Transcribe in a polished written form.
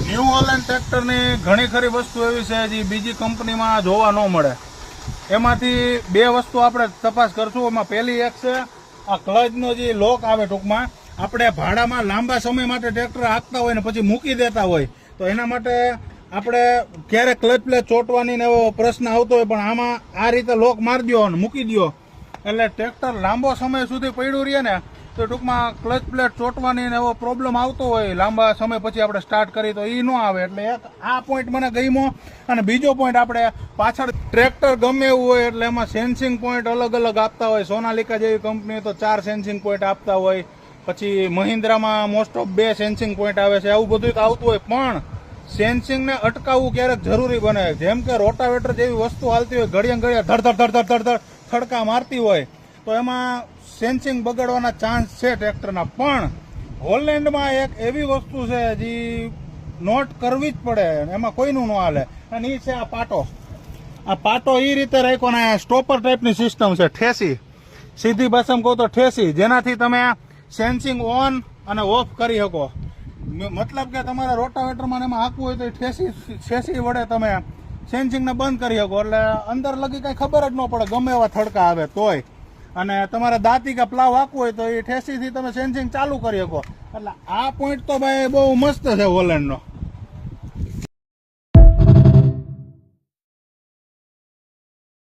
New Holland ટ્રેક્ટરની ઘણી ખરી વસ્તુ એવી છે જે બીજી કંપનીમાં જોવા ન મળે. એમાંથી બે વસ્તુ આપણે તપાસ કરશું. એમાં પહેલી એક છે આ ક્લચનો જે લોક આવે. ટૂંકમાં આપણે ભાડામાં લાંબા સમય માટે ટ્રેક્ટર હાંકતા હોય ને પછી મૂકી દેતા હોય તો એના માટે આપણે ક્યારેક ક્લચ પ્લેટ ચોંટવાની ને એવો પ્રશ્ન આવતો હોય, પણ આમાં આ રીતે લોક મારી દો અને મૂકી દો એટલે ટ્રેક્ટર લાંબો સમય સુધી પડ્યું રહે ને તો ટૂંકમાં ક્લચ પ્લેટ ચોંટવાની ને એવો પ્રોબ્લેમ આવતો હોય લાંબા સમય પછી આપણે સ્ટાર્ટ કરી તો એ ન આવે. એટલે એક આ પોઈન્ટ મને ગમ્યો. અને બીજો પોઈન્ટ, આપણે પાછળ ટ્રેક્ટર ગમે એવું હોય એટલે એમાં સેન્સિંગ પોઈન્ટ અલગ અલગ આપતા હોય. સોનાલિકા જેવી કંપની તો 4 સેન્સિંગ પોઈન્ટ આપતા હોય, પછી મહિન્દ્રામાં મોસ્ટ ઓફ 2 સેન્સિંગ પોઈન્ટ આવે છે. આવું બધું તો આવતું હોય, પણ સેન્સિંગને અટકાવવું ક્યારેક જરૂરી બને. જેમ કે રોટાવેટર જેવી વસ્તુ હાલતી હોય, ઘડિયા ઘડિયા ધડ ધડ ધડ ધડ ધડ ખડકા મારતી હોય તો એમાં સેન્સિંગ બગડવાના ચાન્સ છે ટ્રેક્ટરના. પણ હોલેન્ડમાં એક એવી વસ્તુ છે જે નોટ કરવી જ પડે, એમાં કોઈનું ન હાલે, અને એ છે આ પાટો. આ પાટો એ રીતે રાખ્યો ને સ્ટોપર ટાઈપની સિસ્ટમ છે, ઠેસી. સીધી ભાષામાં કહું તો ઠેસી, જેનાથી તમે સેન્સિંગ ઓન અને ઓફ કરી શકો. મતલબ કે તમારે રોટાવેટરમાં એમાં હાંકવું હોય તો ઠેસી વડે તમે સેન્સિંગને બંધ કરી શકો. એટલે અંદર લગી કઈ ખબર જ ન પડે ગમે એવા થડકા આવે તોય. અને તમારે દાંતી કે પ્લાવ હાંકવું હોય તો એ ઠેસીથી તમે સેન્સિંગ ચાલુ કરી શકો. એટલે આ પોઈન્ટ તો ભાઈ બહુ મસ્ત છે હોલેન્ડનો.